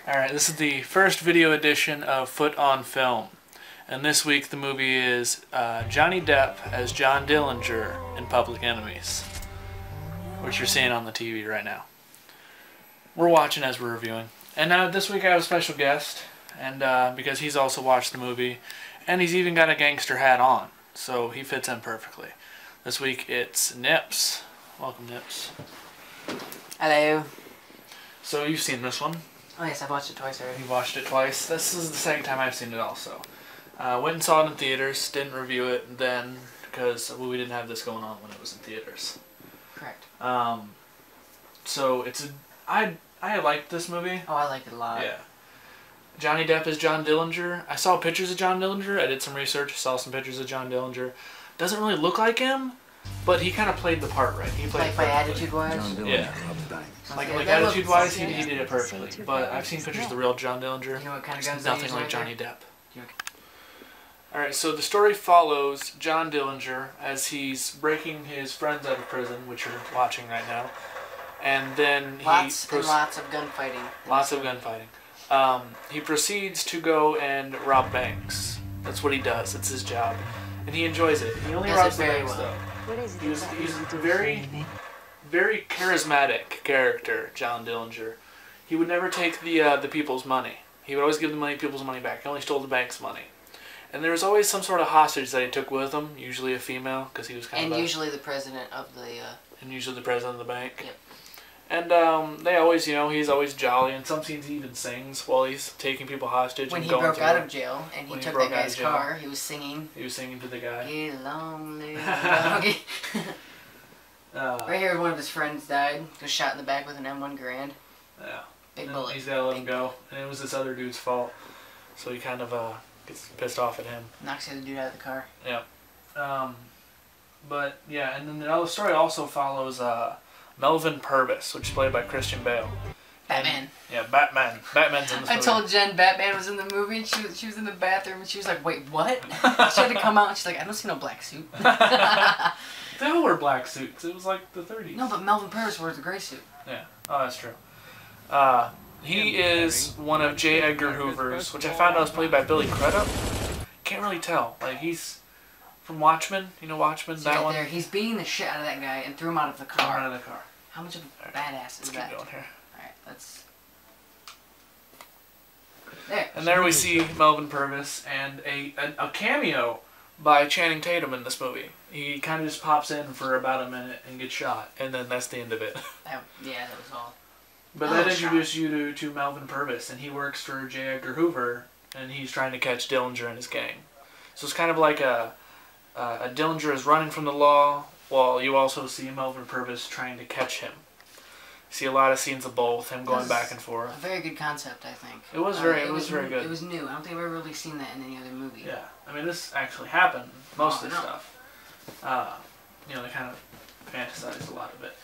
Alright, this is the first video edition of Foot on Film. And this week the movie is Johnny Depp as John Dillinger in Public Enemies, which you're seeing on the TV right now. We're watching as we're reviewing. And this week I have a special guest, and because he's also watched the movie, and he's even got a gangster hat on, so he fits in perfectly. This week it's Nippz. Welcome, Nippz. Hello. So you've seen this one? Oh yes, I've watched it twice already. You watched it twice. This is the second time I've seen it also. Went and saw it in theaters, didn't review it then because we didn't have this going on when it was in theaters. Correct. So it's I liked this movie. Oh, I liked it a lot. Yeah. Johnny Depp is John Dillinger. I saw pictures of John Dillinger. I did some research, saw some pictures of John Dillinger. Doesn't really look like him, but he kind of played the part right. He played like by attitude-wise? Yeah. Like attitude-wise, he did it perfectly. But I've seen pictures of the real John Dillinger. You know what kind of guns nothing like Johnny Depp. Yeah. Alright, so the story follows John Dillinger as he's breaking his friends out of prison, which you're watching right now. And then lots of gunfighting. Lots of gunfighting. He proceeds to go and rob banks. That's what he does. It's his job. And he enjoys it. He only robs the banks, though. He's a very charismatic character, John Dillinger. He would never take the people's money. He would always give the people's money back. He only stole the bank's money. And there was always some sort of hostage that he took with him, usually a female, because he was kind of. And usually the president of the. And usually the president of the bank. Yep. And they always, he's always jolly. In some scenes, he even sings while he's taking people hostage. When and he going broke out of jail and he took that guy's car, he was singing. He was singing to the guy. Get along, little doggy. Right here, one of his friends died. Was shot in the back with an M1 Garand. Yeah. Big bullet. He's gotta let him go. And it was this other dude's fault. So he kind of gets pissed off at him. Knocks the other dude out of the car. Yeah. But yeah, and then the story also follows Melvin Purvis, which is played by Christian Bale. Batman. Yeah, Batman. Batman's in this movie. I told Jen Batman was in the movie, and she was in the bathroom, and she was like, "Wait, what?" She had to come out, and she's like, "I don't see no black suit." They all wear black suits. It was like the 30s. No, but Melvin Purvis wears a gray suit. Yeah. Oh, that's true. He is one of J. Edgar Hoover's, which I found out was played by Billy Crudup. Can't really tell. Like, he's from Watchmen. You know Watchmen? So that one? There, he's beating the shit out of that guy and threw him out of the car. Out of the car. How much of a badass is that? Let's keep going here. Alright, let's... There. And there we see Melvin Purvis and a cameo by Channing Tatum in this movie. He kind of just pops in for about a minute and gets shot, and then that's the end of it. Yeah, that was all. But that introduced you to Melvin Purvis, and he works for J. Edgar Hoover, and he's trying to catch Dillinger and his gang. So it's kind of like a Dillinger is running from the law, while you also see Melvin Purvis trying to catch him. You see a lot of scenes of both, him going back and forth. A very good concept, I think. It was very good. It was new. I don't think I've ever really seen that in any other movie. Yeah, I mean this actually happened. Most of the stuff. They kind of fantasized a lot of it.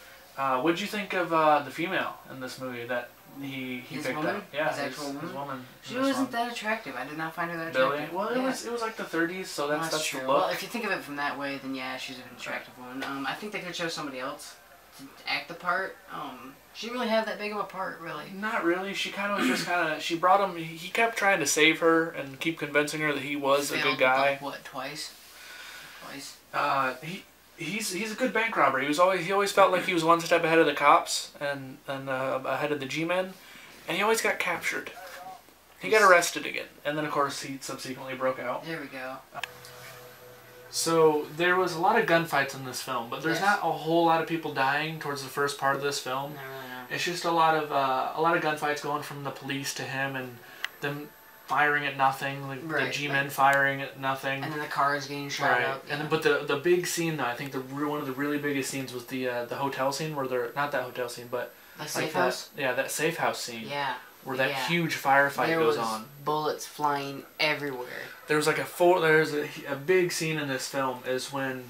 What'd you think of the female in this movie that he picked woman? up? Yeah, his woman. She wasn't that attractive. I did not find her that attractive. Billy? Well, it was like the 30s, so that's true. the look. Well, if you think of it from that way, then yeah, she's an attractive woman. I think they could show somebody else to act the part. She didn't really have that big of a part, really. Not really. She kind of was just she brought him. He kept trying to save her and keep convincing her that he was a good guy. Like, what, twice? He's a good bank robber. He always felt like he was one step ahead of the cops and ahead of the G-men, and he always got captured. He got arrested again, and then of course he subsequently broke out. There we go. So there was a lot of gunfights in this film, but there's not a whole lot of people dying towards the first part of this film. No, really not. It's just a lot of gunfights going from the police to him and them firing at nothing, like the G-men firing at nothing, and then the cars getting shot up. And then, but the big scene though, I think one of the really biggest scenes was the hotel scene where they're not that hotel scene, but the safe house. That safe house scene. Yeah. Where that huge firefight goes on. Bullets flying everywhere. There's like a big scene in this film is when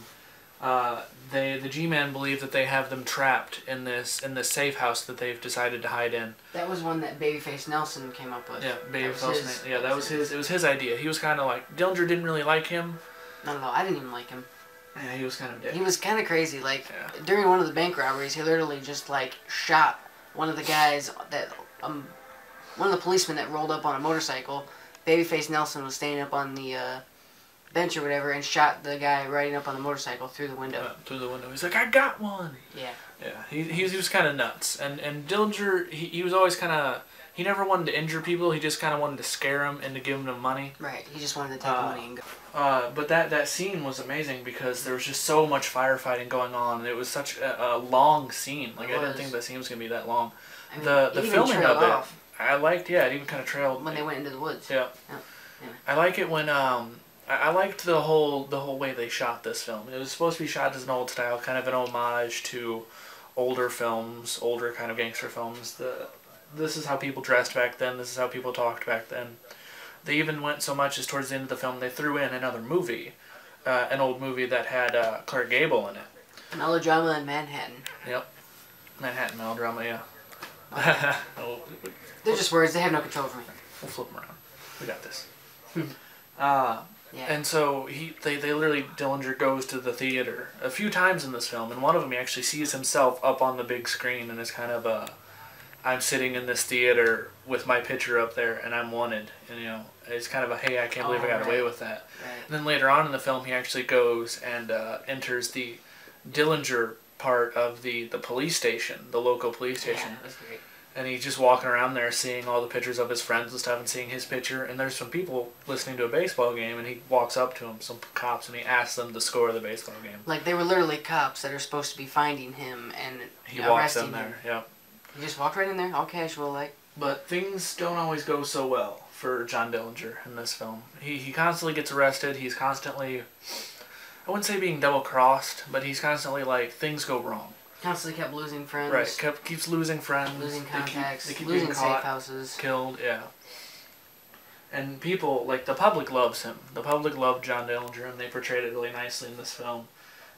the G-Men believe that they have them trapped in this safe house that they've decided to hide in. That was one that Babyface Nelson came up with. Yeah, Babyface Nelson. Yeah, that was his. It was his idea. He was kind of like Dillinger didn't really like him. No, I didn't even like him. Yeah, he was kind of dead. He was kind of crazy. Like during one of the bank robberies, he literally just like shot one of the guys that one of the policemen that rolled up on a motorcycle, Babyface Nelson was standing up on the bench or whatever and shot the guy riding up on the motorcycle through the window. Through the window. He's like, I got one! Yeah. Yeah, he was kind of nuts. And Dillinger, he was always kind of... He never wanted to injure people. He just kind of wanted to scare them into giving them money. Right. He just wanted to take the money and go. But that scene was amazing because there was just so much firefighting going on. And it was such a long scene. Like, I didn't think that scene was going to be that long. I mean, the filming of it, off I liked, yeah, it even kind of trailed. when they went into the woods. Yeah. I like it when, I liked the whole way they shot this film. It was supposed to be shot as an old style, kind of an homage to older films, older kind of gangster films. This is how people dressed back then. This is how people talked back then. They even went so much as towards the end of the film, they threw in another movie, an old movie that had Clark Gable in it. Melodrama in Manhattan. Yep. Manhattan melodrama, yeah. They're just words. They have no control over me. We'll flip them around. We got this. Yeah. And so they literally, Dillinger goes to the theater a few times in this film, and one of them he actually sees himself up on the big screen, and it's kind of I'm sitting in this theater with my picture up there, and I'm wanted, and you know, it's kind of a, hey, I can't believe I got away with that. Right. And then later on in the film, he actually goes and enters the Dillinger part of the police station, the local police station. Yeah, that's great. And he's just walking around there seeing all the pictures of his friends and stuff and seeing his picture. And there's some people listening to a baseball game, and he walks up to them, some cops, and he asks them to score the baseball game. Like, they were literally cops that are supposed to be finding him and he walks in there, him. yeah. He just walked right in there, all casual, like. But things don't always go so well for John Dillinger in this film. He constantly gets arrested. He's constantly, I wouldn't say being double-crossed, but he's constantly like, things go wrong. Constantly kept losing friends. Right, keeps losing friends. Losing contacts. They keep losing getting safe caught, houses. killed, yeah. And people, like, the public loves him. The public loved John Dillinger, and they portrayed it really nicely in this film.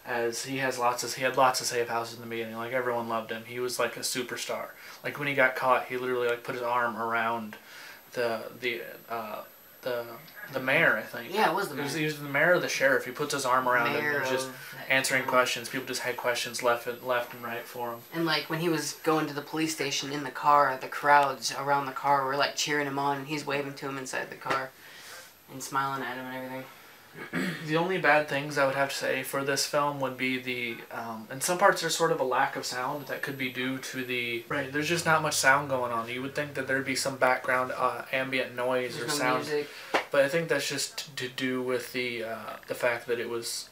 As he had lots of safe houses in the beginning. Like, everyone loved him. He was like a superstar. Like, when he got caught, he literally like put his arm around the mayor, I think. Yeah, it was the mayor. He was the mayor or the sheriff. He puts his arm around him and was just answering town. questions. People just had questions left and right for him. And like when he was going to the police station in the car, the crowds around the car were like cheering him on, and he's waving to him inside the car and smiling at him and everything. The only bad things I would have to say for this film would be the, in some parts there's sort of a lack of sound that could be due to the, right, there's just not much sound going on. You would think that there'd be some background ambient noise There's or no sound, music. but I think that's just to do with the fact that it was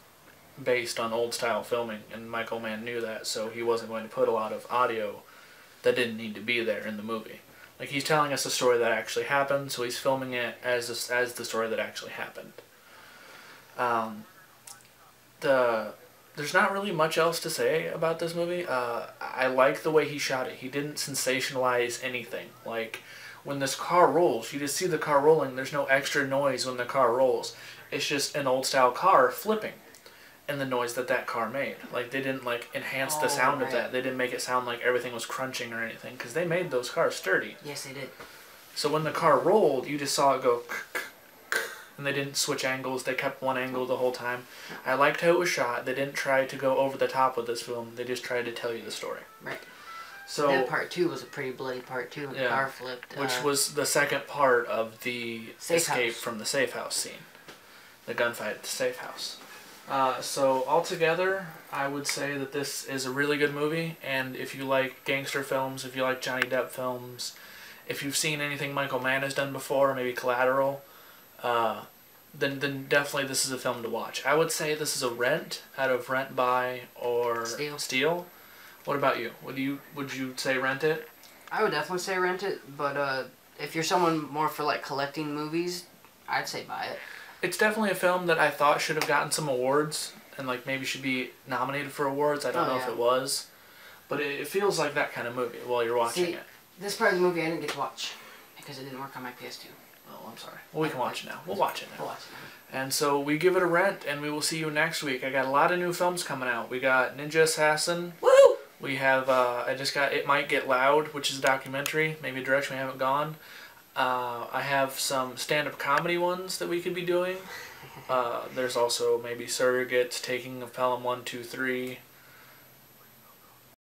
based on old style filming, and Michael Mann knew that, so he wasn't going to put a lot of audio that didn't need to be there in the movie. Like, he's telling us a story that actually happened, so he's filming it as the story that actually happened. There's not really much else to say about this movie. I like the way he shot it. He didn't sensationalize anything. Like, when this car rolls, you just see the car rolling. There's no extra noise when the car rolls. It's just an old style car flipping and the noise that car made. Like, they didn't like enhance the sound of that. They didn't make it sound like everything was crunching or anything, because they made those cars sturdy. Yes, they did. So when the car rolled, you just saw it go, and they didn't switch angles. They kept one angle the whole time. I liked how it was shot. They didn't try to go over the top with this film. They just tried to tell you the story. Right. So that part 2 was a pretty bloody part 2 when the car flipped. Which was the second part of the escape house. from the safe house scene. The gunfight at the safe house. So altogether, I would say that this is a really good movie, and if you like gangster films, if you like Johnny Depp films, if you've seen anything Michael Mann has done before, maybe Collateral, then definitely this is a film to watch. I would say this is a rent out of Rent, Buy, or Steal. What about you? Would you say rent it? I would definitely say rent it, but if you're someone more for like collecting movies, I'd say buy it. It's definitely a film that I thought should have gotten some awards, and like maybe should be nominated for awards. I don't know if it was, but it feels like that kind of movie while you're watching it. This part of the movie I didn't get to watch because it didn't work on my PS2. Oh, I'm sorry. Well, we can watch it now. We'll watch it now. We'll watch it now. And so we give it a rent, and we will see you next week. I got a lot of new films coming out. We got Ninja Assassin. Woo! We have, I just got It Might Get Loud, which is a documentary, maybe a direction we haven't gone. I have some stand-up comedy ones that we could be doing. There's also maybe Surrogates, Taking of Pelham 1, 2, 3.